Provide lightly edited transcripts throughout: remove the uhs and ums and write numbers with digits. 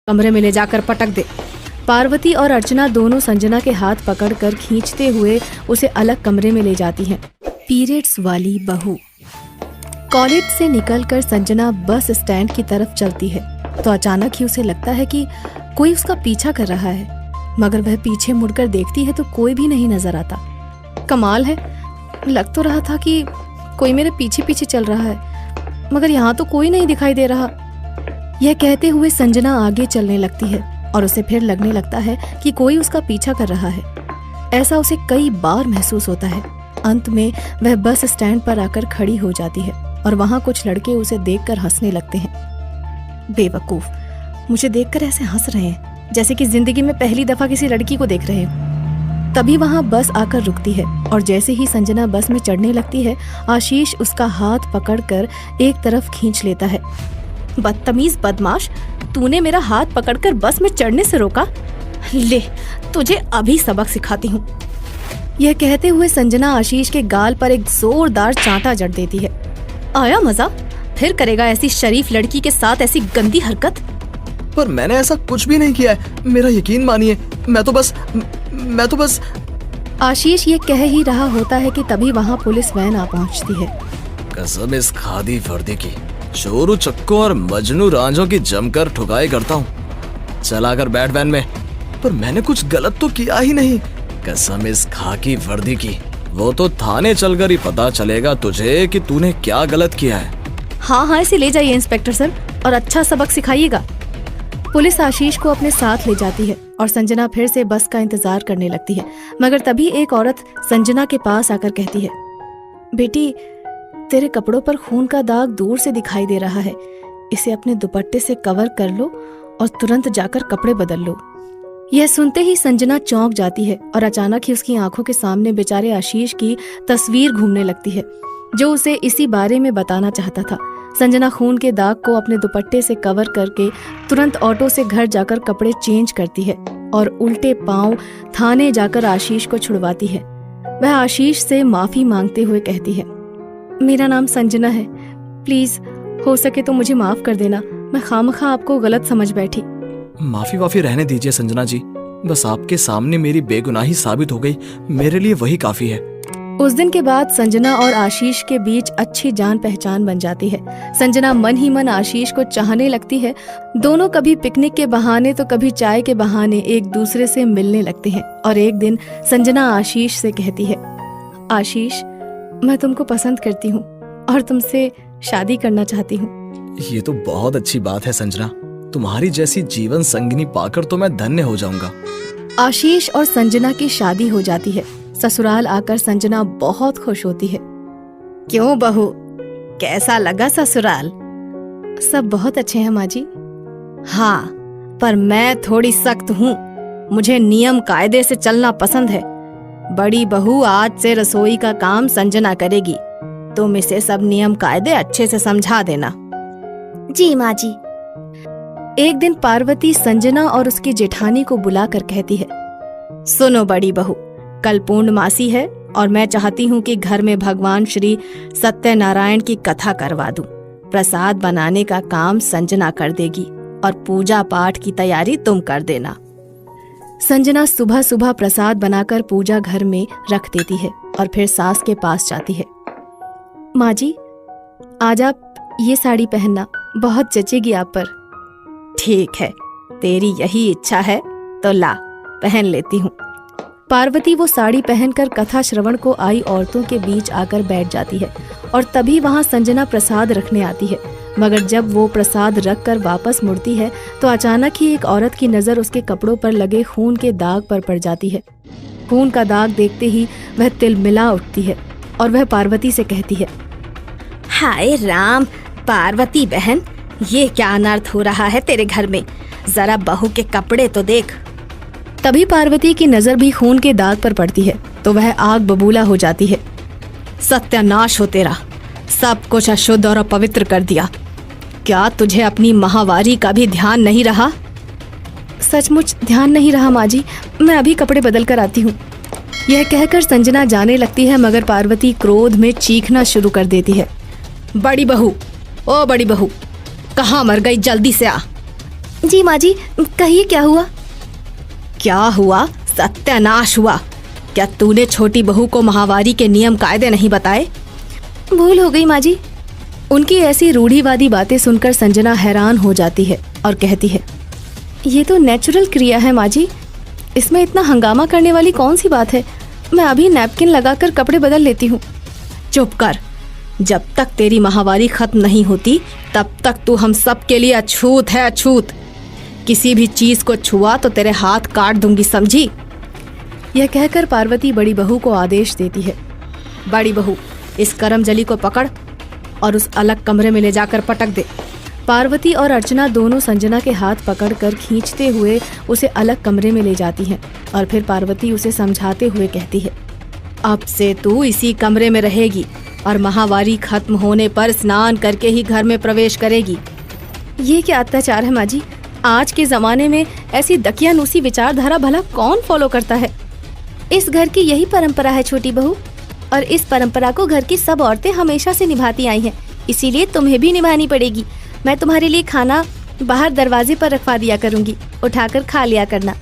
कमरे में ले जाकर पटक दे। पार्वती और अर्चना दोनों संजना के हाथ पकड़कर खींचते हुए उसे अलग कमरे में ले जाती हैं। पीरियड्स वाली बहू। कॉलेज से निकलकर संजना बस स्टैंड की तरफ चलती है तो अचानक ही उसे लगता है कि कोई उसका पीछा कर रहा है, मगर वह पीछे मुड़कर देखती है तो कोई भी नहीं नजर आता। कमाल है, लग तो रहा था कि कोई मेरे पीछे पीछे चल रहा है, मगर यहाँ तो कोई नहीं दिखाई दे रहा। यह कहते हुए संजना आगे चलने लगती है और उसे फिर लगने लगता है कि कोई उसका पीछा कर रहा है। ऐसा उसे कई बार महसूस होता है। अंत में वह बस स्टैंड पर आकर खड़ी हो जाती है और वहाँ कुछ लड़के उसे देखकर हंसने लगते हैं। बेवकूफ, मुझे देखकर ऐसे हंस रहे हैं जैसे कि जिंदगी में पहली दफा किसी लड़की को देख रहे हैं। तभी वहाँ बस आकर रुकती है और जैसे ही संजना बस में चढ़ने लगती है, आशीष उसका हाथ पकड़कर एक तरफ खींच लेता है। बदतमीज बदमाश, तूने मेरा हाथ पकड़कर बस में चढ़ने से रोका? ले, तुझे अभी सबक सिखाती हूँ। यह कहते हुए संजना आशीष के गाल पर एक जोरदार चांटा जड़ देती है। आया मजा? फिर करेगा ऐसी शरीफ लड़की के साथ ऐसी गंदी हरकत? पर मैंने ऐसा कुछ भी नहीं किया है, मेरा यकीन मानिए। मैं तो बस आशीष ये कह ही रहा होता है कि तभी वहाँ पुलिस वैन आ पहुँचती है। कसम इस खादी वर्दी की, चोरू चक्कों और मजनू रांझों की जमकर ठुकाई करता हूँ। चला कर बैठ वैन में। पर मैंने कुछ गलत तो किया ही नहीं। कसम इस खाकी वर्दी की, वो तो थाने चलकर ही पता चलेगा तुझे कि तूने क्या गलत किया है। हाँ, इसे ले जाइए इंस्पेक्टर सर और अच्छा सबक सिखाइएगा। पुलिस आशीष को अपने साथ ले जाती है और संजना फिर से बस का इंतजार करने लगती है, मगर तभी एक औरत संजना के पास आकर कहती है, बेटी, तेरे कपड़ों पर खून का दाग दूर से दिखाई दे रहा है। इसे अपने दुपट्टे से कवर कर लो और तुरंत जाकर कपड़े बदल लो। यह सुनते ही संजना चौंक जाती है और अचानक ही उसकी आंखों के सामने बेचारे आशीष की तस्वीर घूमने लगती है, जो उसे इसी बारे में बताना चाहता था। संजना खून के दाग को अपने दुपट्टे से कवर करके तुरंत ऑटो से घर जाकर कपड़े चेंज करती है और उल्टे पांव थाने जाकर आशीष को छुड़वाती है। वह आशीष से माफी मांगते हुए कहती है, मेरा नाम संजना है, प्लीज हो सके तो मुझे माफ कर देना। मैं खामखा आपको गलत समझ बैठी। माफी रहने दीजिए संजना जी, बस आपके सामने मेरी बेगुनाही साबित हो गई, मेरे लिए वही काफी है। उस दिन के बाद संजना और आशीष के बीच अच्छी जान पहचान बन जाती है। संजना मन ही मन आशीष को चाहने लगती है। दोनों कभी पिकनिक के बहाने तो कभी चाय के बहाने एक दूसरे से मिलने लगते हैं और एक दिन संजना आशीष से कहती है, आशीष, मैं तुमको पसंद करती हूँ और तुमसे शादी करना चाहती हूँ। ये तो बहुत अच्छी बात है संजना, तुम्हारी जैसी जीवन संगिनी पाकर तो मैं धन्य हो जाऊंगा। आशीष और संजना की शादी हो जाती है। ससुराल आकर संजना बहुत खुश होती है। क्यों बहू, कैसा लगा ससुराल? सब बहुत अच्छे हैं माँ जी। हाँ, पर मैं थोड़ी सख्त हूँ, मुझे नियम कायदे से चलना पसंद है। बड़ी बहू, आज से रसोई का काम संजना करेगी, तुम इसे सब नियम कायदे अच्छे से समझा देना। जी माँ जी। एक दिन पार्वती संजना और उसकी जेठानी को बुलाकर कहती है, सुनो बड़ी बहू, कल पूर्णमासी है और मैं चाहती हूँ कि घर में भगवान श्री सत्यनारायण की कथा करवा दूं। प्रसाद बनाने का काम संजना कर देगी और पूजा पाठ की तैयारी तुम कर देना। संजना सुबह सुबह प्रसाद बनाकर पूजा घर में रख देती है और फिर सास के पास जाती है। माँ जी, आज आप ये साड़ी पहनना, बहुत जचेगी आप पर। ठीक है, तेरी यही इच्छा है तो ला, पहन लेती हूँ। पार्वती वो साड़ी पहनकर कथा श्रवण को आई औरतों के बीच आकर बैठ जाती है और तभी वहाँ संजना प्रसाद रखने आती है, मगर जब वो प्रसाद रखकर वापस मुड़ती है तो अचानक ही एक औरत की नजर उसके कपड़ों पर लगे खून के दाग पर पड़ जाती है। खून का दाग देखते ही वह तिलमिला उठती है और वह पार्वती से कहती है, हाय राम, पार्वती बहन, ये क्या अनर्थ हो रहा है तेरे घर में? जरा बहू के कपड़े तो देख। तभी पार्वती की नजर भी खून के दाग पर पड़ती है तो वह आग बबूला हो जाती है। सत्यानाश हो तेरा, सब कुछ अशुद्ध और अपवित्र कर दिया। क्या तुझे अपनी माहवारी का भी ध्यान नहीं रहा? सचमुच ध्यान नहीं रहा माँ जी, मैं अभी कपड़े बदल कर आती हूँ। यह कहकर संजना जाने लगती है, मगर पार्वती क्रोध में चीखना शुरू कर देती है। बड़ी बहू, ओ बड़ी बहू, कहाँ मर गई? जल्दी से आ। जी माँ जी, कहिए क्या हुआ? क्या हुआ? सत्यानाश हुआ। क्या तूने छोटी बहू को माहवारी के नियम कायदे नहीं बताए? भूल हो गई माँ जी। उनकी ऐसी रूढ़िवादी बातें सुनकर संजना हैरान हो जाती है और कहती है, ये तो नेचुरल क्रिया है माँ जी, इसमें इतना हंगामा करने वाली कौन सी बात है। मैं अभी नैपकिन लगाकर कपड़े बदल लेती हूँ। चुप कर। जब तक तेरी माहवारी खत्म नहीं होती तब तक तू हम सब के लिए अछूत है, अछूत। किसी भी चीज को छुआ तो तेरे हाथ काट दूंगी, समझी? यह कहकर पार्वती बड़ी बहू को आदेश देती है, बड़ी बहू इस करमजली को पकड़ और उस अलग कमरे में ले जाकर पटक दे। पार्वती और अर्चना दोनों संजना के हाथ पकड़कर खींचते हुए उसे अलग कमरे में ले जाती हैं और फिर पार्वती उसे समझाते हुए कहती है, अब से तू इसी कमरे में रहेगी और माहवारी खत्म होने पर स्नान करके ही घर में प्रवेश करेगी। ये क्या अत्याचार है माँ जी? आज के जमाने में ऐसी दकियानूसी विचारधारा भला कौन फॉलो करता है? इस घर की यही परंपरा है छोटी बहू, और इस परंपरा को घर की सब औरतें हमेशा से निभाती आई हैं, इसीलिए तुम्हें भी निभानी पड़ेगी। मैं तुम्हारे लिए खाना बाहर दरवाजे पर रखवा दिया करूंगी, उठाकर खा लिया करना।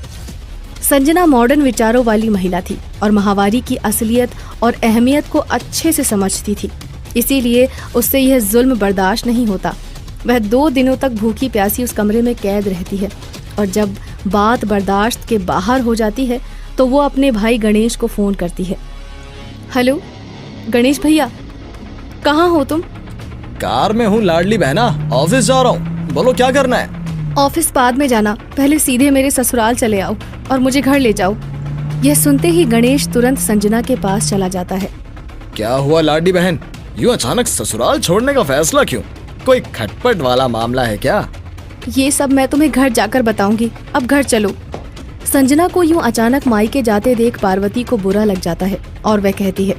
संजना मॉडर्न विचारों वाली महिला थी और माहवारी की असलियत और अहमियत को अच्छे से समझती थी, इसीलिए उससे यह जुल्म बर्दाश्त नहीं होता। वह 2 दिनों तक भूखी प्यासी उस कमरे में कैद रहती है और जब बात बर्दाश्त के बाहर हो जाती है तो वो अपने भाई गणेश को फ़ोन करती है। हेलो गणेश भैया, कहाँ हो तुम? कार में हूँ लाडली बहना, ऑफिस जा रहा हूँ। बोलो क्या करना है? ऑफिस बाद में जाना, पहले सीधे मेरे ससुराल चले आओ और मुझे घर ले जाओ। यह सुनते ही गणेश तुरंत संजना के पास चला जाता है। क्या हुआ लाडली बहन, यूं अचानक ससुराल छोड़ने का फैसला क्यों? कोई खटपट वाला मामला है क्या? ये सब मैं तुम्हें घर जाकर बताऊंगी, अब घर चलो। संजना को यूं अचानक मायके जाते देख पार्वती को बुरा लग जाता है और वह कहती है,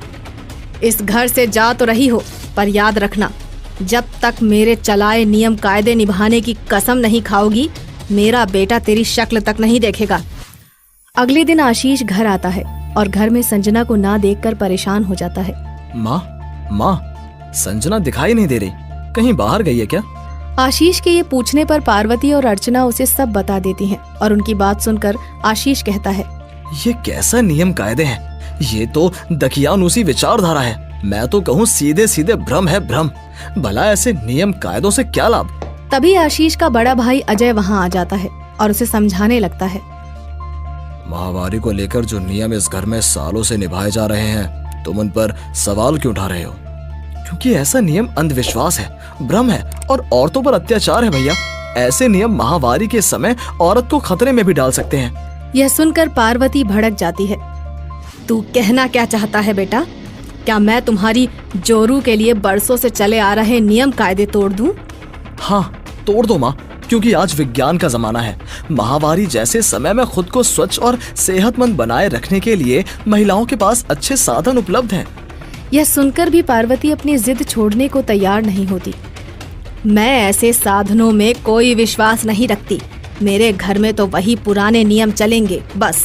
इस घर से जा तो रही हो, पर याद रखना जब तक मेरे चलाए नियम कायदे निभाने की कसम नहीं खाओगी, मेरा बेटा तेरी शक्ल तक नहीं देखेगा। अगले दिन आशीष घर आता है और घर में संजना को ना देखकर परेशान हो जाता है। माँ, संजना दिखाई नहीं दे रही, कहीं बाहर गई है क्या? आशीष के ये पूछने पर पार्वती और अर्चना उसे सब बता देती हैं और उनकी बात सुनकर आशीष कहता है, ये कैसा नियम कायदे हैं? ये तो दकियानूसी विचारधारा है। मैं तो कहूँ सीधे सीधे भ्रम है, भ्रम। भला ऐसे नियम कायदों से क्या लाभ? तभी आशीष का बड़ा भाई अजय वहाँ आ जाता है और उसे समझाने लगता है, माहवारी को लेकर जो नियम इस घर में सालों से निभाए जा रहे हैं, तुम उन पर सवाल क्यों उठा रहे हो? क्योंकि ऐसा नियम अंधविश्वास है, भ्रम है और औरतों पर अत्याचार है भैया। ऐसे नियम माहवारी के समय औरत को खतरे में भी डाल सकते हैं। यह सुनकर पार्वती भड़क जाती है। तू कहना क्या चाहता है बेटा? क्या मैं तुम्हारी जोरू के लिए बरसों से चले आ रहे नियम कायदे तोड़ दूं? हाँ, तोड़ दो माँ, क्योंकि आज विज्ञान का जमाना है। माहवारी जैसे समय में खुद को स्वच्छ और सेहतमंद बनाए रखने के लिए महिलाओं के पास अच्छे साधन उपलब्ध हैं। यह सुनकर भी पार्वती अपनी जिद छोड़ने को तैयार नहीं होती। मैं ऐसे साधनों में कोई विश्वास नहीं रखती। मेरे घर में तो वही पुराने नियम चलेंगे, बस।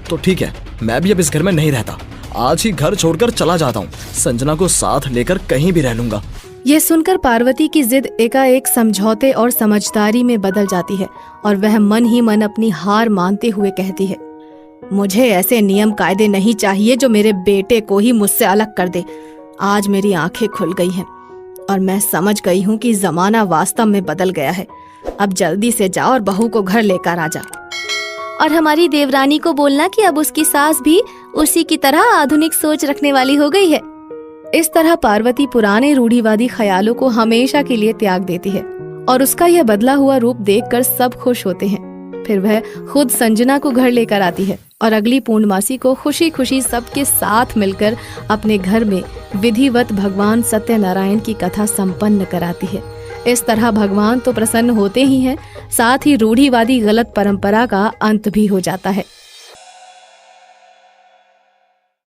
तो ठीक है, मैं भी अब इस घर में नहीं रहता। आज ही घर छोड़कर चला जाता हूँ। संजना को साथ लेकर कहीं भी रह लूंगा। यह सुनकर पार्वती की जिद एकाएक समझौते और समझदारी में बदल जाती है और वह मन ही मन अपनी हार मानते हुए कहती है, मुझे ऐसे नियम कायदे नहीं चाहिए जो मेरे बेटे को ही मुझसे अलग कर दे। आज मेरी आंखें खुल गई हैं और मैं समझ गई हूँ कि जमाना वास्तव में बदल गया है। अब जल्दी से जा और बहू को घर लेकर आ जा। और हमारी देवरानी को बोलना कि अब उसकी सास भी उसी की तरह आधुनिक सोच रखने वाली हो गई है। इस तरह पार्वती पुराने रूढ़िवादी ख्यालों को हमेशा के लिए त्याग देती है और उसका यह बदला हुआ रूप देखकर सब खुश होते हैं। फिर वह खुद संजना को घर लेकर आती है और अगली पूर्णमासी को खुशी खुशी सबके साथ मिलकर अपने घर में विधिवत भगवान सत्यनारायण की कथा संपन्न कराती है। इस तरह भगवान तो प्रसन्न होते ही हैं, साथ ही रूढ़िवादी गलत परंपरा का अंत भी हो जाता है।